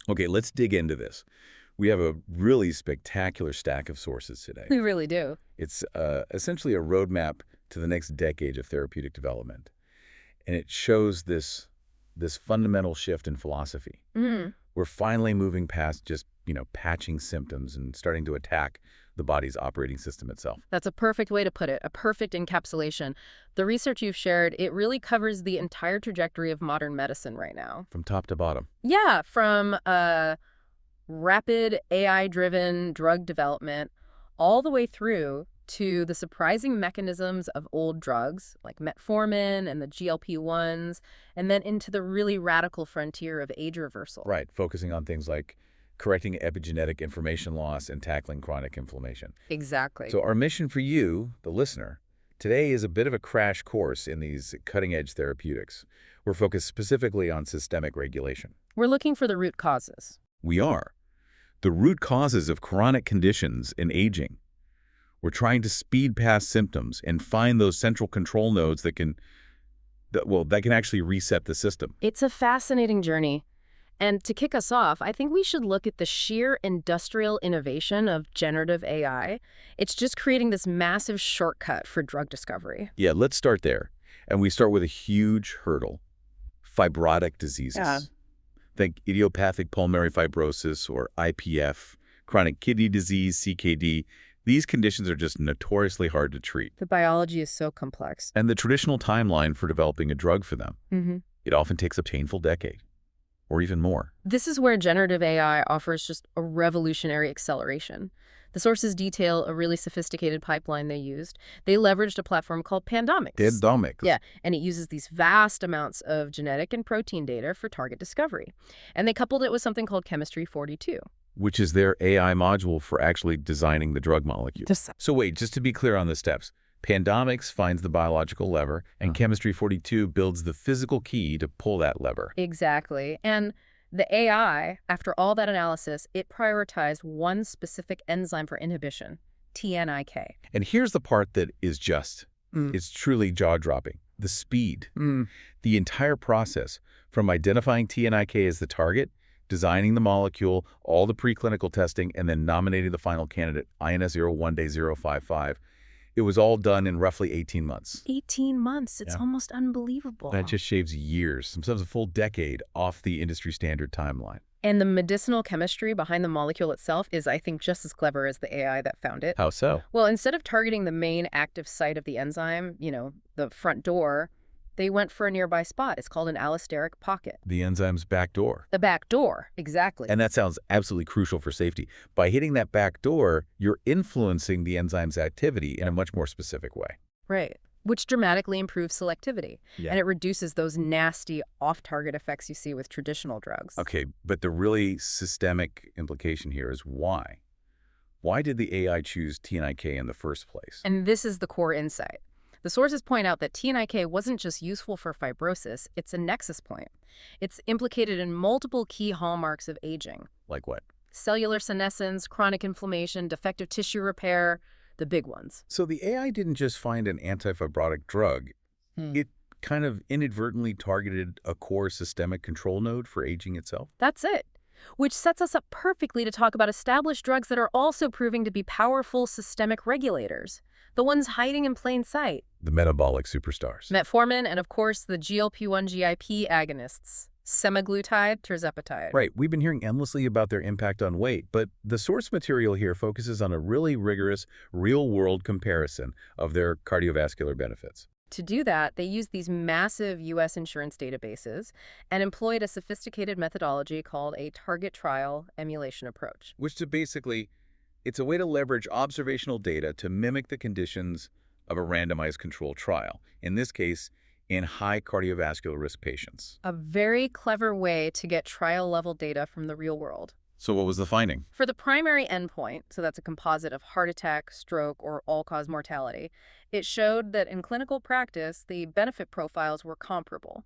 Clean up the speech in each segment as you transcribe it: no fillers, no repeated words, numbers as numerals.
Okay, let's dig into this. We have a really spectacular stack of sources today. We really do. It's essentially a roadmap to the next decade of therapeutic development. And it shows this fundamental shift in philosophy. Mm. We're finally moving past just, patching symptoms and starting to attack the body's operating system itself. That's a perfect way to put it, a perfect encapsulation. The research you've shared, it really covers the entire trajectory of modern medicine right now. From top to bottom. Yeah, from rapid AI-driven drug development all the way through to the surprising mechanisms of old drugs like metformin and the GLP-1s, and then into the really radical frontier of age reversal. Right, focusing on things like correcting epigenetic information loss and tackling chronic inflammation. Exactly. So our mission for you, the listener, today is a bit of a crash course in these cutting-edge therapeutics. We're focused specifically on systemic regulation. We're looking for the root causes. We are. The root causes of chronic conditions in aging. We're trying to speed past symptoms and find those central control nodes that can actually reset the system. It's a fascinating journey. And to kick us off, I think we should look at the sheer industrial innovation of generative AI. It's just creating this massive shortcut for drug discovery. Yeah, let's start there. And we start with a huge hurdle: fibrotic diseases. Yeah. Think idiopathic pulmonary fibrosis, or IPF, chronic kidney disease, CKD. These conditions are just notoriously hard to treat. The biology is so complex. And the traditional timeline for developing a drug for them, Mm-hmm. it often takes a painful decade, or even more. This is where generative AI offers just a revolutionary acceleration. The sources detail a really sophisticated pipeline they used. They leveraged a platform called Pandomics. Pandomics. Yeah, and it uses these vast amounts of genetic and protein data for target discovery. And they coupled it with something called Chemistry 42. Which is their AI module for actually designing the drug molecule. So wait, just to be clear on the steps. Pandomics finds the biological lever, and Chemistry 42 builds the physical key to pull that lever. Exactly. And the AI, after all that analysis, it prioritized one specific enzyme for inhibition, TNIK. And here's the part that is it's truly jaw-dropping: the speed. The entire process, from identifying TNIK as the target, designing the molecule, all the preclinical testing, and then nominating the final candidate, INS-01-055, it was all done in roughly 18 months. 18 months. It's Yeah. almost unbelievable. That just shaves years, sometimes a full decade, off the industry standard timeline. And the medicinal chemistry behind the molecule itself is, I think, just as clever as the AI that found it. How so? Well, instead of targeting the main active site of the enzyme, the front door, they went for a nearby spot. It's called an allosteric pocket. The enzyme's back door. The back door, exactly. And that sounds absolutely crucial for safety. By hitting that back door, you're influencing the enzyme's activity in a much more specific way. Right. Which dramatically improves selectivity. Yeah. And it reduces those nasty off-target effects you see with traditional drugs. Okay, but the really systemic implication here is why? Why did the AI choose TNIK in the first place? And this is the core insight. The sources point out that TNIK wasn't just useful for fibrosis, it's a nexus point. It's implicated in multiple key hallmarks of aging. Like what? Cellular senescence, chronic inflammation, defective tissue repair, the big ones. So the AI didn't just find an antifibrotic drug. It kind of inadvertently targeted a core systemic control node for aging itself? That's it. Which sets us up perfectly to talk about established drugs that are also proving to be powerful systemic regulators. The ones hiding in plain sight. The metabolic superstars. Metformin and, of course, the GLP-1/GIP agonists. Semaglutide, tirzepatide. Right. We've been hearing endlessly about their impact on weight, but the source material here focuses on a really rigorous, real-world comparison of their cardiovascular benefits. To do that, they used these massive U.S. insurance databases and employed a sophisticated methodology called a target trial emulation approach. It's a way to leverage observational data to mimic the conditions of a randomized controlled trial, in this case, in high cardiovascular risk patients. A very clever way to get trial-level data from the real world. So what was the finding? For the primary endpoint, so that's a composite of heart attack, stroke, or all-cause mortality, it showed that in clinical practice, the benefit profiles were comparable.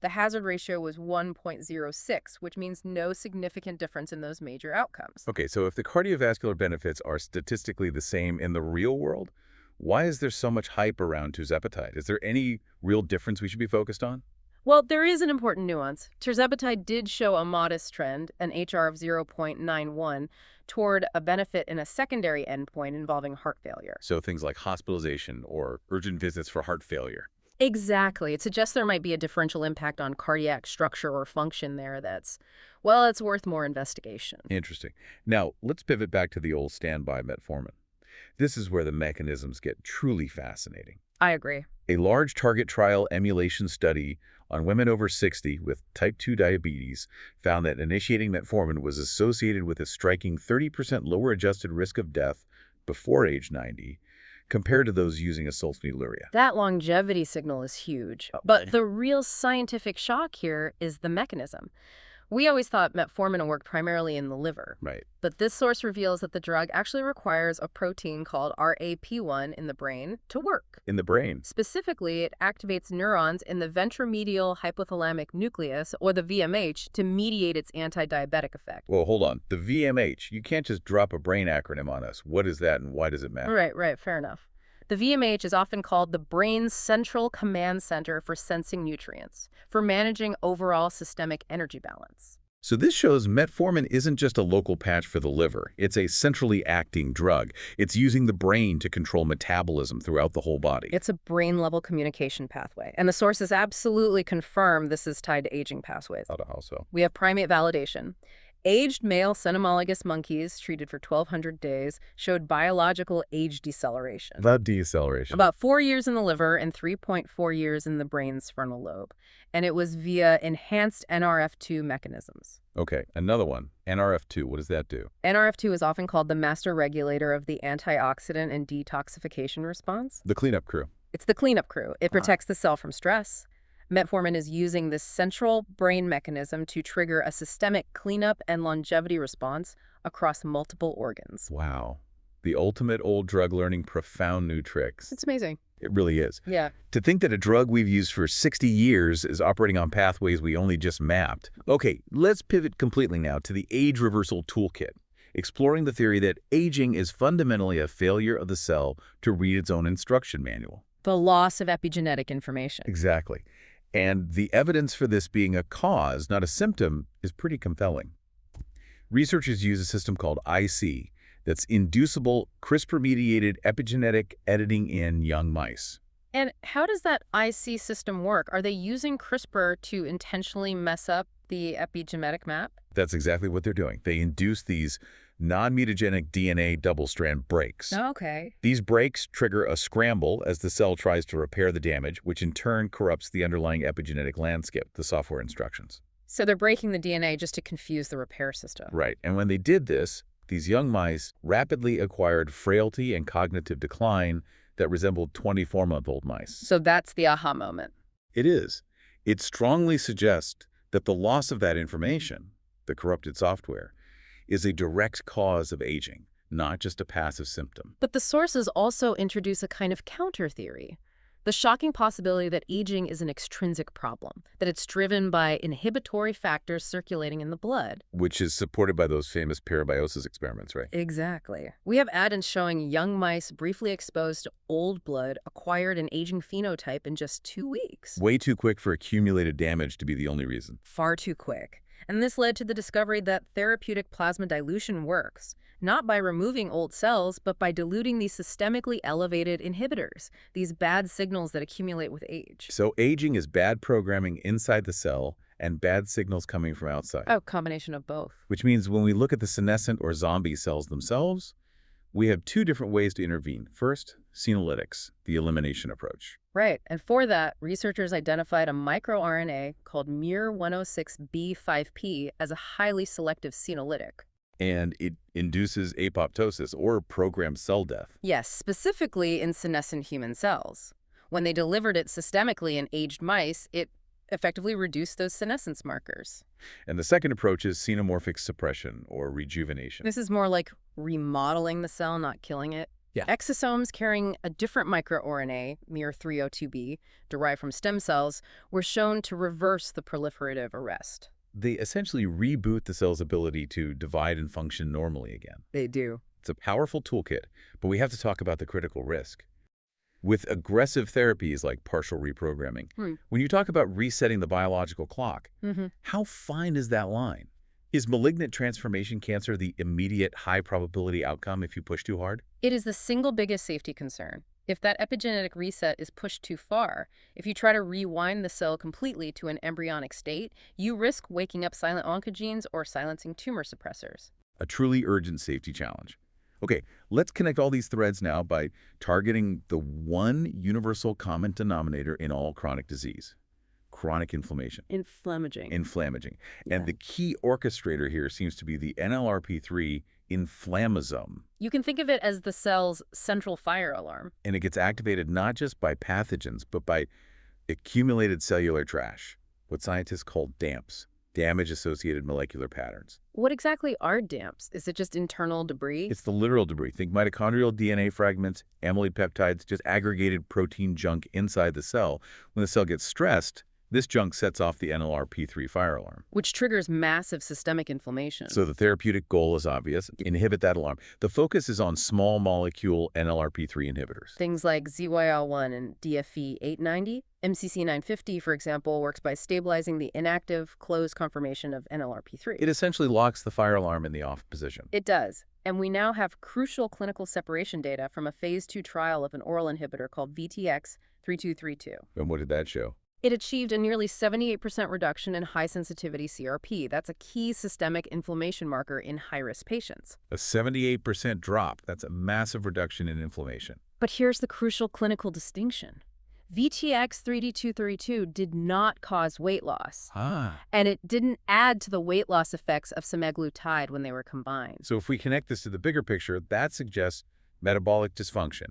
The hazard ratio was 1.06, which means no significant difference in those major outcomes. Okay, so if the cardiovascular benefits are statistically the same in the real world, why is there so much hype around tirzepatide? Is there any real difference we should be focused on? Well, there is an important nuance. Tirzepatide did show a modest trend, an HR of 0.91, toward a benefit in a secondary endpoint involving heart failure. So things like hospitalization or urgent visits for heart failure. Exactly. It suggests there might be a differential impact on cardiac structure or function there that's, well, it's worth more investigation. Interesting. Now, let's pivot back to the old standby metformin. This is where the mechanisms get truly fascinating. I agree. A large target trial emulation study on women over 60 with type 2 diabetes found that initiating metformin was associated with a striking 30% lower adjusted risk of death before age 90 compared to those using a sulfonylurea. That longevity signal is huge. But the real scientific shock here is the mechanism. We always thought metformin worked primarily in the liver. Right. But this source reveals that the drug actually requires a protein called RAP1 in the brain to work. In the brain. Specifically, it activates neurons in the ventromedial hypothalamic nucleus, or the VMH, to mediate its anti-diabetic effect. Well, hold on. The VMH, you can't just drop a brain acronym on us. What is that and why does it matter? Right, fair enough. The VMH is often called the brain's central command center for sensing nutrients, for managing overall systemic energy balance. So this shows metformin isn't just a local patch for the liver. It's a centrally acting drug. It's using the brain to control metabolism throughout the whole body. It's a brain-level communication pathway, and the sources absolutely confirm this is tied to aging pathways. How so? We have primate validation. Aged male cynomolgus monkeys treated for 1,200 days showed biological age deceleration. The deceleration. About 4 years in the liver and 3.4 years in the brain's frontal lobe. And it was via enhanced NRF2 mechanisms. Okay, another one. NRF2, what does that do? NRF2 is often called the master regulator of the antioxidant and detoxification response. The cleanup crew. It's the cleanup crew. It protects the cell from stress. Metformin is using this central brain mechanism to trigger a systemic cleanup and longevity response across multiple organs. Wow. The ultimate old drug learning profound new tricks. It's amazing. It really is. Yeah. To think that a drug we've used for 60 years is operating on pathways we only just mapped. Okay, let's pivot completely now to the age reversal toolkit, exploring the theory that aging is fundamentally a failure of the cell to read its own instruction manual. The loss of epigenetic information. Exactly. And the evidence for this being a cause, not a symptom, is pretty compelling. Researchers use a system called IC that's inducible CRISPR-mediated epigenetic editing in young mice. And how does that IC system work? Are they using CRISPR to intentionally mess up the epigenetic map? That's exactly what they're doing. They induce these non-mutagenic DNA double-strand breaks. Okay. These breaks trigger a scramble as the cell tries to repair the damage, which in turn corrupts the underlying epigenetic landscape, the software instructions. So they're breaking the DNA just to confuse the repair system. Right. And when they did this, these young mice rapidly acquired frailty and cognitive decline that resembled 24-month-old mice. So that's the aha moment. It is. It strongly suggests that the loss of that information, the corrupted software, is a direct cause of aging, not just a passive symptom. But the sources also introduce a kind of counter theory. The shocking possibility that aging is an extrinsic problem, that it's driven by inhibitory factors circulating in the blood. Which is supported by those famous parabiosis experiments, right? Exactly. We have evidence showing young mice briefly exposed to old blood acquired an aging phenotype in just 2 weeks. Way too quick for accumulated damage to be the only reason. Far too quick. And this led to the discovery that therapeutic plasma dilution works, not by removing old cells, but by diluting these systemically elevated inhibitors, these bad signals that accumulate with age. So aging is bad programming inside the cell and bad signals coming from outside. Oh, combination of both. Which means when we look at the senescent or zombie cells themselves, we have 2 different ways to intervene. First, senolytics, the elimination approach. Right, and for that, researchers identified a microRNA called miR106B5P as a highly selective senolytic. And it induces apoptosis, or programmed cell death. Yes, specifically in senescent human cells. When they delivered it systemically in aged mice, it effectively reduced those senescence markers. And the second approach is xenomorphic suppression, or rejuvenation. This is more like remodeling the cell, not killing it. Yeah. Exosomes carrying a different microRNA, miR302B, derived from stem cells, were shown to reverse the proliferative arrest. They essentially reboot the cell's ability to divide and function normally again. They do. It's a powerful toolkit, but we have to talk about the critical risk. with aggressive therapies like partial reprogramming. When you talk about resetting the biological clock, how fine is that line? Is malignant transformation cancer the immediate high-probability outcome if you push too hard? It is the single biggest safety concern. If that epigenetic reset is pushed too far, if you try to rewind the cell completely to an embryonic state, you risk waking up silent oncogenes or silencing tumor suppressors. A truly urgent safety challenge. Okay, let's connect all these threads now by targeting the one universal common denominator in all chronic disease: chronic inflammation. Inflammaging. And the key orchestrator here seems to be the NLRP3 inflammasome. You can think of it as the cell's central fire alarm. And it gets activated not just by pathogens, but by accumulated cellular trash, what scientists call DAMPs, damage-associated molecular patterns. What exactly are DAMPs? Is it just internal debris? It's the literal debris. Think mitochondrial DNA fragments, amyloid peptides, just aggregated protein junk inside the cell. When the cell gets stressed, this junk sets off the NLRP3 fire alarm, which triggers massive systemic inflammation. So the therapeutic goal is obvious: inhibit that alarm. The focus is on small molecule NLRP3 inhibitors. Things like ZYL1 and DFE890. MCC950, for example, works by stabilizing the inactive closed conformation of NLRP3. It essentially locks the fire alarm in the off position. It does. And we now have crucial clinical separation data from a phase 2 trial of an oral inhibitor called VTX3232. And what did that show? It achieved a nearly 78% reduction in high-sensitivity CRP. That's a key systemic inflammation marker in high-risk patients. A 78% drop. That's a massive reduction in inflammation. But here's the crucial clinical distinction. VTX3232 did not cause weight loss. And it didn't add to the weight loss effects of semaglutide when they were combined. So if we connect this to the bigger picture, that suggests metabolic dysfunction,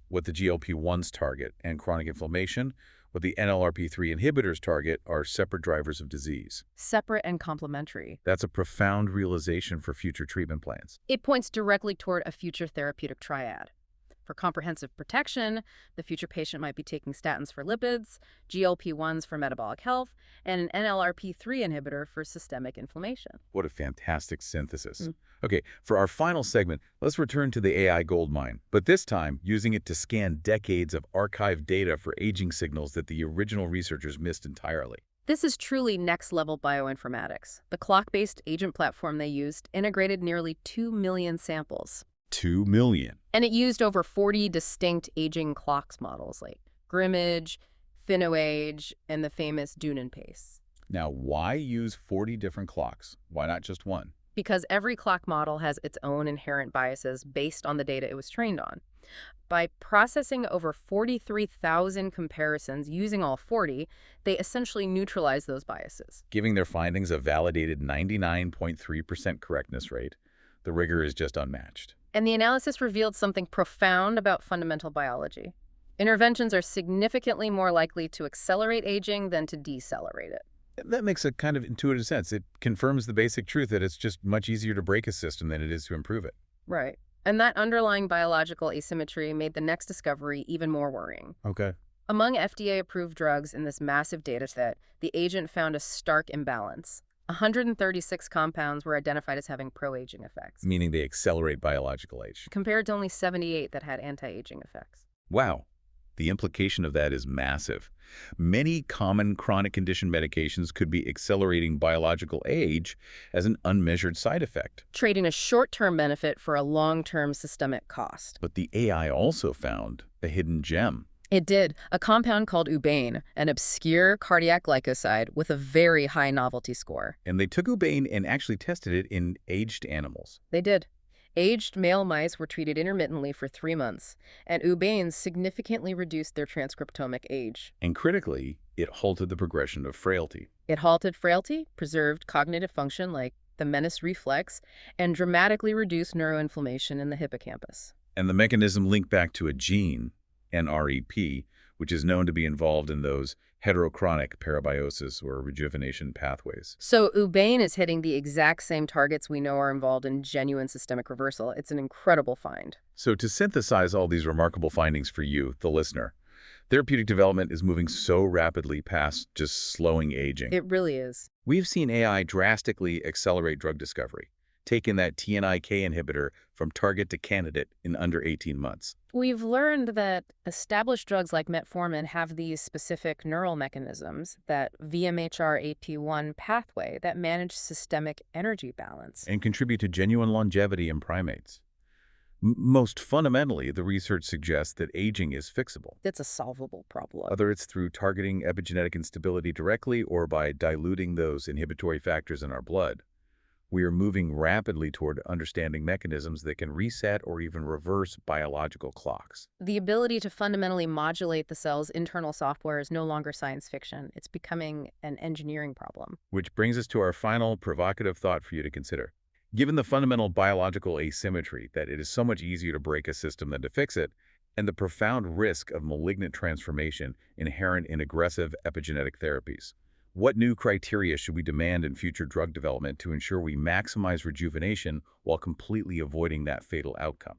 what the GLP-1s target, and chronic inflammation, what the NLRP3 inhibitors target, are separate drivers of disease. Separate and complementary. That's a profound realization for future treatment plans. It points directly toward a future therapeutic triad. For comprehensive protection, the future patient might be taking statins for lipids, GLP-1s for metabolic health, and an NLRP3 inhibitor for systemic inflammation. What a fantastic synthesis. Okay, for our final segment, let's return to the AI goldmine, but this time using it to scan decades of archived data for aging signals that the original researchers missed entirely. This is truly next-level bioinformatics. The clock-based agent platform they used integrated nearly 2 million samples. 2 million. And it used over 40 distinct aging clocks models like Grimmage, PhenoAge, and the famous Dunen pace. Now, why use 40 different clocks? Why not just one? Because every clock model has its own inherent biases based on the data it was trained on. By processing over 43,000 comparisons using all 40, they essentially neutralize those biases, giving their findings a validated 99.3% correctness rate. The rigor is just unmatched. And the analysis revealed something profound about fundamental biology. Interventions are significantly more likely to accelerate aging than to decelerate it. That makes a kind of intuitive sense. It confirms the basic truth that it's just much easier to break a system than it is to improve it. Right. And that underlying biological asymmetry made the next discovery even more worrying. Okay. Among FDA-approved drugs in this massive dataset, the agent found a stark imbalance. 136 compounds were identified as having pro-aging effects. Meaning they accelerate biological age. Compared to only 78 that had anti-aging effects. Wow. The implication of that is massive. Many common chronic condition medications could be accelerating biological age as an unmeasured side effect. Trading a short-term benefit for a long-term systemic cost. But the AI also found a hidden gem. It did. A compound called ubain, an obscure cardiac glycoside with a very high novelty score. And they took ubain and actually tested it in aged animals. They did. Aged male mice were treated intermittently for 3 months, and ubain significantly reduced their transcriptomic age. And critically, it halted the progression of frailty. It halted frailty, preserved cognitive function like the menace reflex, and dramatically reduced neuroinflammation in the hippocampus. And the mechanism linked back to a gene, NREP, which is known to be involved in those heterochronic parabiosis or rejuvenation pathways. So ubain is hitting the exact same targets we know are involved in genuine systemic reversal. It's an incredible find. So to synthesize all these remarkable findings for you, the listener, therapeutic development is moving so rapidly past just slowing aging. It really is. We've seen AI drastically accelerate drug discovery, taking that TNIK inhibitor from target to candidate in under 18 months. We've learned that established drugs like metformin have these specific neural mechanisms, that VMHR-AP1 pathway that manage systemic energy balance. And contribute to genuine longevity in primates. Most fundamentally, the research suggests that aging is fixable. It's a solvable problem. Whether it's through targeting epigenetic instability directly or by diluting those inhibitory factors in our blood, we are moving rapidly toward understanding mechanisms that can reset or even reverse biological clocks. The ability to fundamentally modulate the cell's internal software is no longer science fiction. It's becoming an engineering problem. Which brings us to our final provocative thought for you to consider. Given the fundamental biological asymmetry that it is so much easier to break a system than to fix it, and the profound risk of malignant transformation inherent in aggressive epigenetic therapies, what new criteria should we demand in future drug development to ensure we maximize rejuvenation while completely avoiding that fatal outcome?